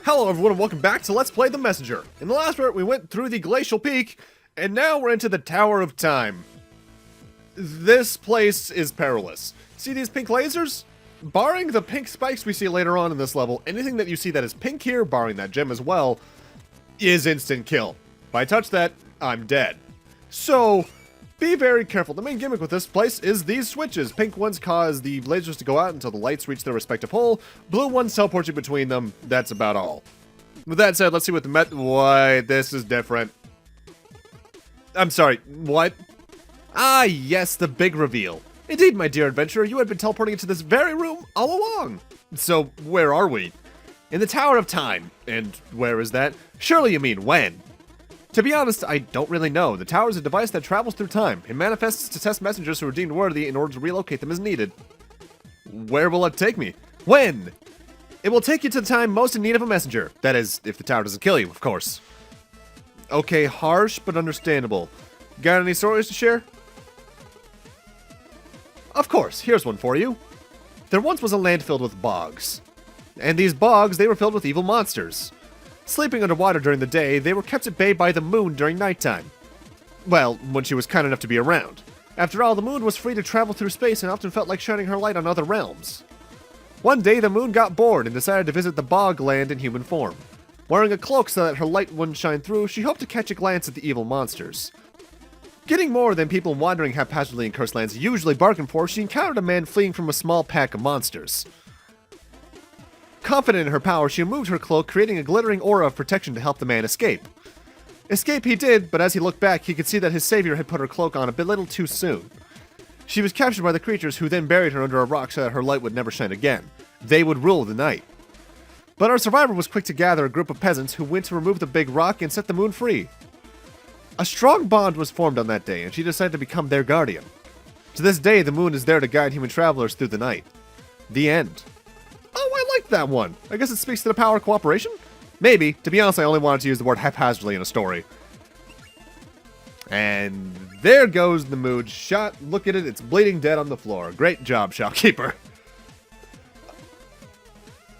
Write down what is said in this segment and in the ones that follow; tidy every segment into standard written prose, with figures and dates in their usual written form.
Hello everyone and welcome back to Let's Play The Messenger. In the last part we went through the Glacial Peak, and now we're into the Tower of Time. This place is perilous. See these pink lasers? Barring the pink spikes we see later on in this level, anything that you see that is pink here, barring that gem as well, is instant kill. If I touch that, I'm dead. So, be very careful. The main gimmick with this place is these switches. Pink ones cause the lasers to go out until the lights reach their respective hole. Blue ones teleport you between them. That's about all. With that said, let's see what the Why, this is different. I'm sorry, what? Ah, yes, the big reveal. Indeed, my dear adventurer, you had been teleporting into this very room all along. So, where are we? In the Tower of Time. And where is that? Surely you mean when? To be honest, I don't really know. The tower is a device that travels through time. It manifests to test messengers who are deemed worthy in order to relocate them as needed. Where will it take me? When? It will take you to the time most in need of a messenger. That is, if the tower doesn't kill you, of course. Okay, harsh, but understandable. Got any stories to share? Of course, here's one for you. There once was a land filled with bogs. And these bogs, they were filled with evil monsters. Sleeping underwater during the day, they were kept at bay by the moon during nighttime. Well, when she was kind enough to be around. After all, the moon was free to travel through space and often felt like shining her light on other realms. One day, the moon got bored and decided to visit the bog land in human form. Wearing a cloak so that her light wouldn't shine through, she hoped to catch a glance at the evil monsters. Getting more than people wandering haphazardly in cursed lands usually bargain for, she encountered a man fleeing from a small pack of monsters. Confident in her power, she removed her cloak, creating a glittering aura of protection to help the man escape. Escape he did, but as he looked back, he could see that his savior had put her cloak on a bit little too soon. She was captured by the creatures, who then buried her under a rock so that her light would never shine again. They would rule the night. But our survivor was quick to gather a group of peasants who went to remove the big rock and set the moon free. A strong bond was formed on that day, and she decided to become their guardian. To this day, the moon is there to guide human travelers through the night. The end. Oh, I like that one. I guess it speaks to the power of cooperation? Maybe. To be honest, I only wanted to use the word haphazardly in a story. And there goes the mood shot. Look at it. It's bleeding dead on the floor. Great job, shopkeeper.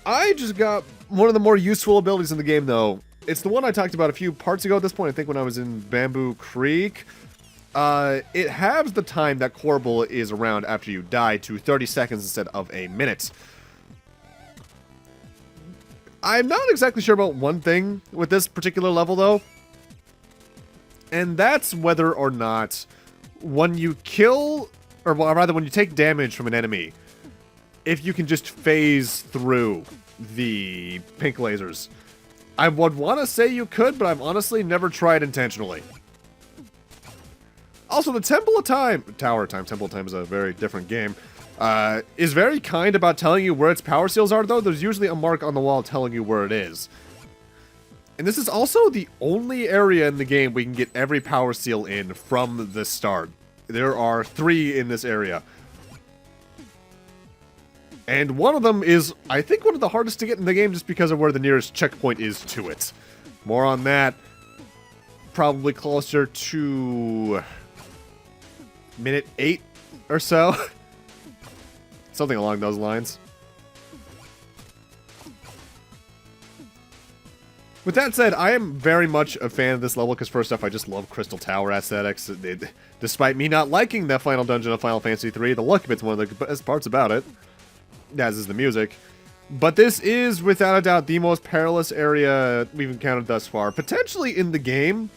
I just got one of the more useful abilities in the game, though. It's the one I talked about a few parts ago at this point, I think when I was in Bamboo Creek. It halves the time that Corbel is around after you die to 30 seconds instead of a minute. I'm not exactly sure about one thing with this particular level, though. And that's whether or not when you kill, or rather when you take damage from an enemy, if you can just phase through the pink lasers. I would want to say you could, but I've honestly never tried intentionally. Also, the Temple of Tower of Time is a very different game. Is very kind about telling you where its power seals are, though. There's usually a mark on the wall telling you where it is. And this is also the only area in the game we can get every power seal in from the start. There are 3 in this area. And one of them is, I think, one of the hardest to get in the game just because of where the nearest checkpoint is to it. More on that. Probably closer to minute 8 or so. Something along those lines. With that said, I am very much a fan of this level because first off, I just love Crystal Tower aesthetics. Despite me not liking the final dungeon of Final Fantasy III, the look of it's one of the best parts about it. As is the music. But this is, without a doubt, the most perilous area we've encountered thus far. Potentially in the game.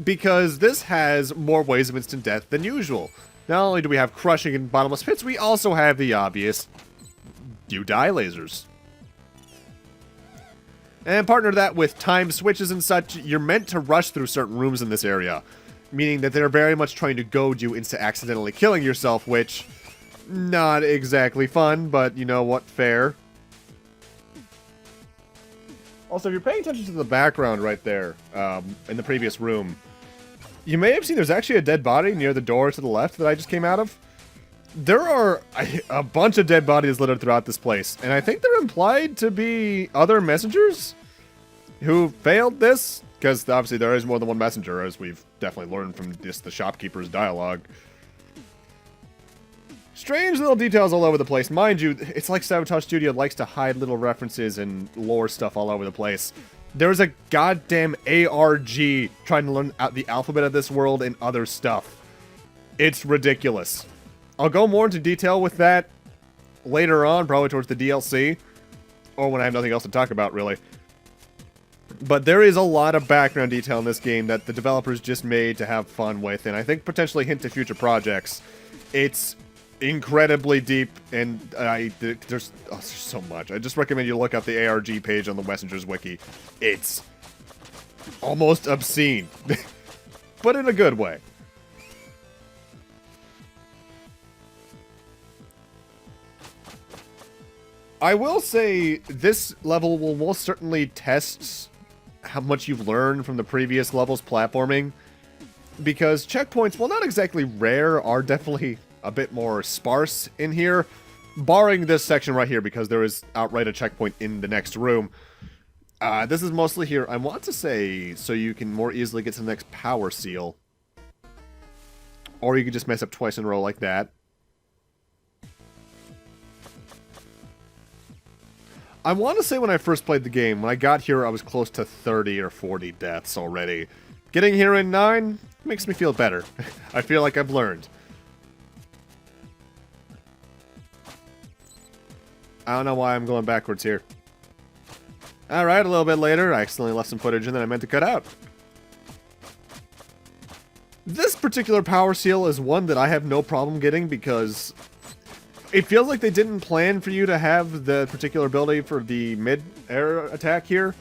Because this has more ways of instant death than usual. Not only do we have crushing and bottomless pits, we also have the obvious you die lasers. And partner that with time switches and such, you're meant to rush through certain rooms in this area. Meaning that they're very much trying to goad you into accidentally killing yourself, which, not exactly fun, but you know what, fair. Also, if you're paying attention to the background right there, in the previous room, you may have seen there's actually a dead body near the door to the left that I just came out of. There are a bunch of dead bodies littered throughout this place, and I think they're implied to be other messengers who failed this, because obviously there is more than one messenger, as we've definitely learned from the shopkeeper's dialogue. Strange little details all over the place. Mind you, it's like Sabotage Studio likes to hide little references and lore stuff all over the place. There's a goddamn ARG trying to learn the alphabet of this world and other stuff. It's ridiculous. I'll go more into detail with that later on, probably towards the DLC. Or when I have nothing else to talk about, really. But there is a lot of background detail in this game that the developers just made to have fun with, and I think potentially hint to future projects. It's incredibly deep, and there's so much. I just recommend you look up the ARG page on the Messengers wiki. It's almost obscene, but in a good way. I will say this level will most certainly test how much you've learned from the previous levels platforming, because checkpoints, while not exactly rare, are definitely a bit more sparse in here, barring this section right here, because there is outright a checkpoint in the next room. This is mostly here, I want to say, so you can more easily get to the next power seal. Or you can just mess up twice in a row like that. I want to say when I first played the game, when I got here, I was close to 30 or 40 deaths already. Getting here in 9 makes me feel better. I feel like I've learned. I don't know why I'm going backwards here. Alright, a little bit later, I accidentally left some footage in that I meant to cut out. This particular power seal is one that I have no problem getting because it feels like they didn't plan for you to have the particular ability for the mid-air attack here.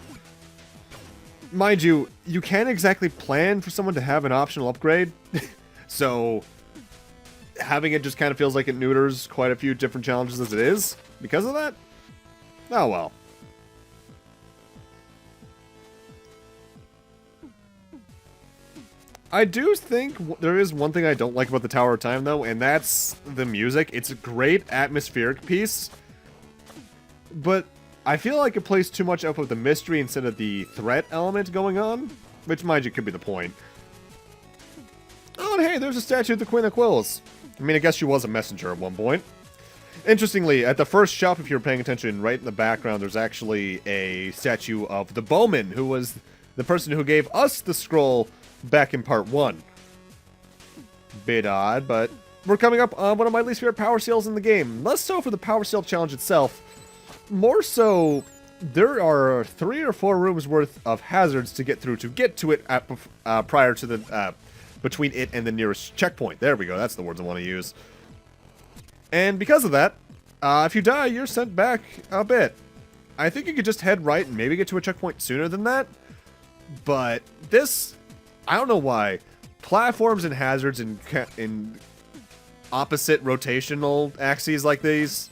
Mind you, you can't exactly plan for someone to have an optional upgrade, so having it just kind of feels like it neuters quite a few different challenges as it is. Because of that? Oh well. I do think there is one thing I don't like about the Tower of Time, though, and that's the music. It's a great atmospheric piece, but I feel like it plays too much up of the mystery instead of the threat element going on, which, mind you, could be the point. Oh, and hey, there's a statue of the Queen of Quills. I mean, I guess she was a messenger at one point. Interestingly, at the first shop, if you're paying attention, right in the background, there's actually a statue of the Bowman, who was the person who gave us the scroll back in part 1. Bit odd, but we're coming up on one of my least favorite power seals in the game. Less so for the power seal challenge itself. More so, there are 3 or 4 rooms worth of hazards to get through to get to it at, prior to the between it and the nearest checkpoint. There we go. That's the words I want to use. And because of that, if you die, you're sent back a bit. I think you could just head right and maybe get to a checkpoint sooner than that. But this, I don't know why. Platforms and hazards in opposite rotational axes like these,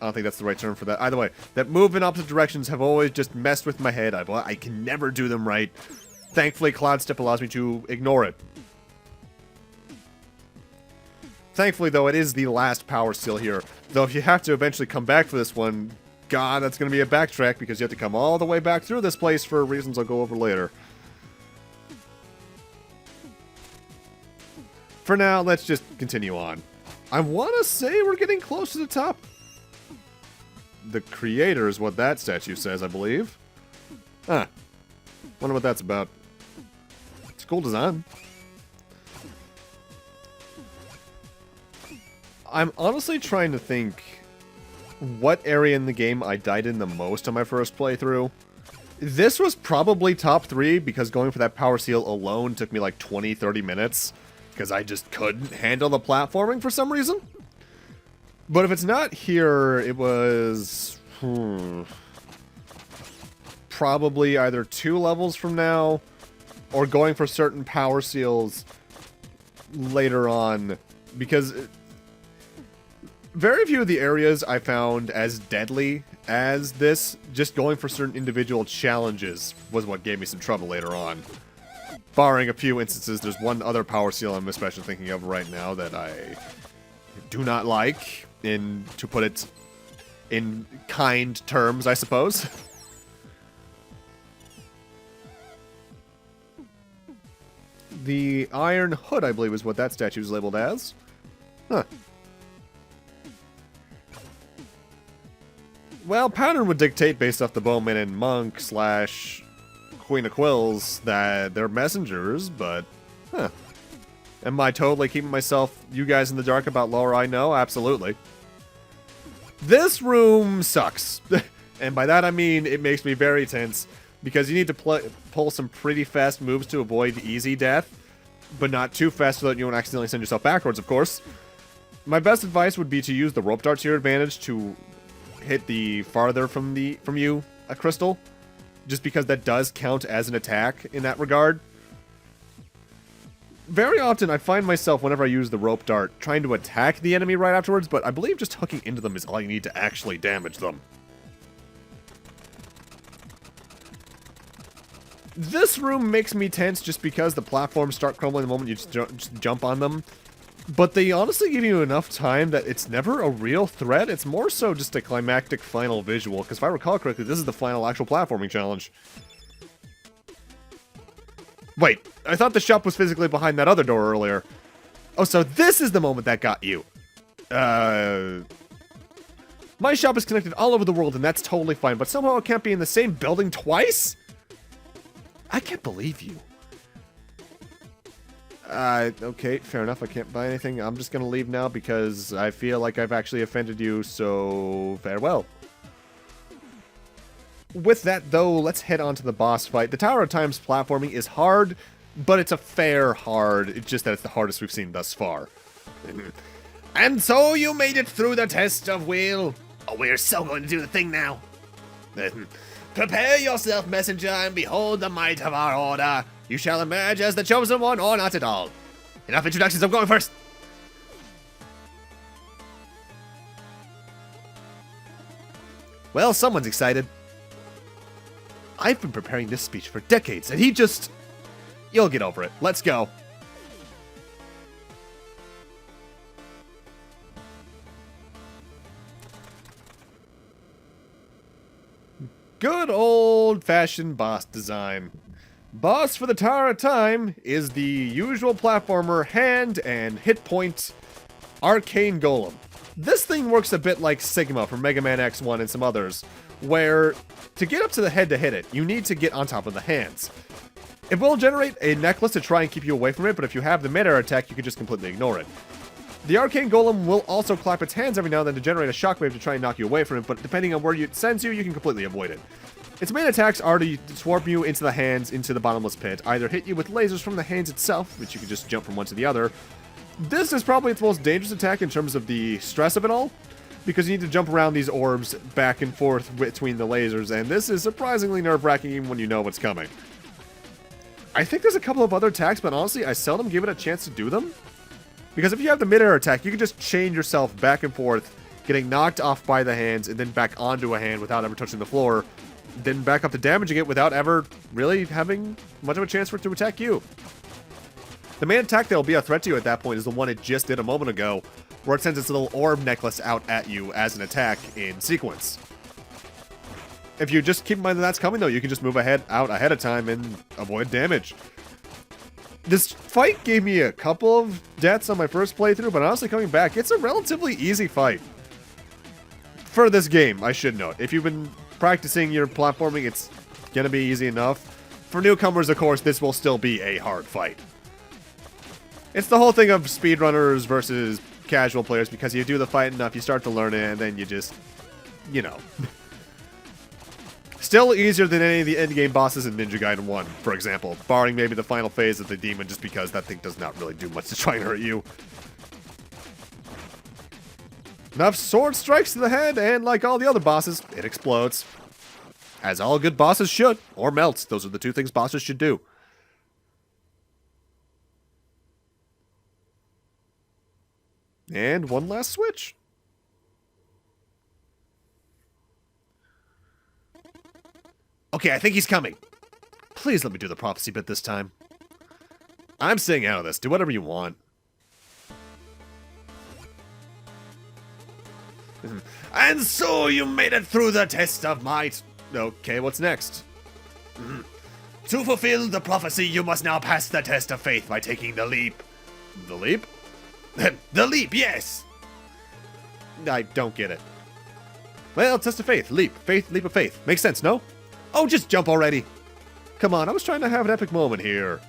I don't think that's the right term for that. Either way, that move in opposite directions have always just messed with my head. I can never do them right. Thankfully, Cloud Step allows me to ignore it. Thankfully, though, it is the last power seal here. Though if you have to eventually come back for this one, God, that's going to be a backtrack because you have to come all the way back through this place for reasons I'll go over later. For now, let's just continue on. I want to say we're getting close to the top. The creator is what that statue says, I believe. Huh. Wonder what that's about. It's a cool design. I'm honestly trying to think what area in the game I died in the most on my first playthrough. This was probably top 3 because going for that power seal alone took me like 20-30 minutes because I just couldn't handle the platforming for some reason. But if it's not here, it was probably either 2 levels from now or going for certain power seals later on, because very few of the areas I found as deadly as this. Just going for certain individual challenges was what gave me some trouble later on. Barring a few instances, there's one other power seal I'm especially thinking of right now that I do not like, to put it in kind terms, I suppose. The Iron Hood, I believe, is what that statue is labeled as. Huh. Well, pattern would dictate based off the Bowman and Monk slash Queen of Quills that they're messengers, but huh. Am I totally keeping you guys in the dark about lore I know? Absolutely. This room sucks. And by that I mean it makes me very tense, because you need to pull some pretty fast moves to avoid easy death, but not too fast so that you don't accidentally send yourself backwards, of course. My best advice would be to use the rope dart to your advantage to hit the farther from you a crystal, just because that does count as an attack in that regard. Very often I find myself, whenever I use the rope dart, trying to attack the enemy right afterwards, but I believe just hooking into them is all you need to actually damage them. This room makes me tense just because the platforms start crumbling the moment you just jump on them. But they honestly give you enough time that it's never a real threat. It's more so just a climactic final visual, because if I recall correctly, this is the final actual platforming challenge. Wait, I thought the shop was physically behind that other door earlier. Oh, so this is the moment that got you. My shop is connected all over the world, and that's totally fine, but somehow it can't be in the same building twice? I can't believe you. Okay, fair enough. I can't buy anything. I'm just gonna leave now because I feel like I've actually offended you, so farewell. With that, though, let's head on to the boss fight. The Tower of Time's platforming is hard, but it's a fair hard. It's just that it's the hardest we've seen thus far. And so you made it through the test of will. Oh, we're so going to do the thing now. Prepare yourself, messenger, and behold the might of our order. You shall emerge as the chosen one, or not at all. Enough introductions, I'm going first. Well, someone's excited. I've been preparing this speech for decades, and he just... You'll get over it. Let's go. Good old-fashioned boss design. Boss for the Tower of Time is the usual platformer hand and hit point Arcane Golem. This thing works a bit like Sigma from Mega Man X1 and some others, where to get up to the head to hit it, you need to get on top of the hands. It will generate a necklace to try and keep you away from it, but if you have the mid-air attack, you can just completely ignore it. The Arcane Golem will also clap its hands every now and then to generate a shockwave to try and knock you away from it, but depending on where it sends you, you can completely avoid it. Its main attacks are to swarm you into the hands into the bottomless pit, either hit you with lasers from the hands itself, which you can just jump from one to the other. This is probably its most dangerous attack in terms of the stress of it all, because you need to jump around these orbs back and forth between the lasers, and this is surprisingly nerve-wracking even when you know what's coming. I think there's a couple of other attacks, but honestly, I seldom give it a chance to do them. Because if you have the mid-air attack, you can just chain yourself back and forth, getting knocked off by the hands, and then back onto a hand without ever touching the floor, then back up to damaging it without ever really having much of a chance for it to attack you. The main attack that will be a threat to you at that point is the one it just did a moment ago, where it sends its little orb necklace out at you as an attack in sequence. If you just keep in mind that that's coming, though, you can just move out ahead of time and avoid damage. This fight gave me a couple of deaths on my first playthrough, but honestly, coming back, it's a relatively easy fight. For this game, I should note. If you've been practicing your platforming, it's gonna be easy enough. For newcomers, of course, this will still be a hard fight. It's the whole thing of speedrunners versus casual players, because you do the fight enough, you start to learn it, and then you just, you know. Still easier than any of the endgame bosses in Ninja Gaiden 1, for example, barring maybe the final phase of the demon, just because that thing does not really do much to try and hurt you. Enough sword strikes to the head, and like all the other bosses, it explodes. As all good bosses should, or melts. Those are the two things bosses should do. And one last switch. Okay, I think he's coming. Please let me do the prophecy bit this time. I'm staying out of this. Do whatever you want. And so you made it through the test of might. Okay, what's next? To fulfill the prophecy, you must now pass the test of faith by taking the leap. The leap? The leap, yes! I don't get it. Well, test of faith. Leap. Faith, leap of faith. Makes sense, no? Oh, just jump already. Come on, I was trying to have an epic moment here.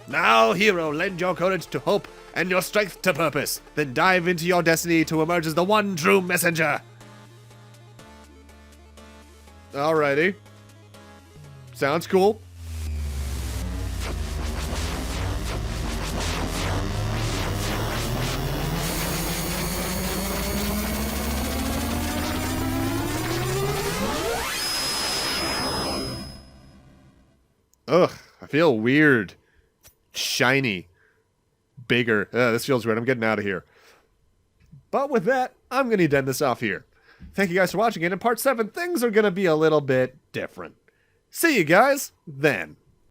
Now, hero, lend your courage to hope and your strength to purpose. Then dive into your destiny to emerge as the one true messenger. Alrighty. Sounds cool. Ugh, I feel weird. Shiny. Bigger. This feels weird. I'm getting out of here. But with that, I'm going to end this off here. Thank you guys for watching, and in part 7, things are going to be a little bit different. See you guys then.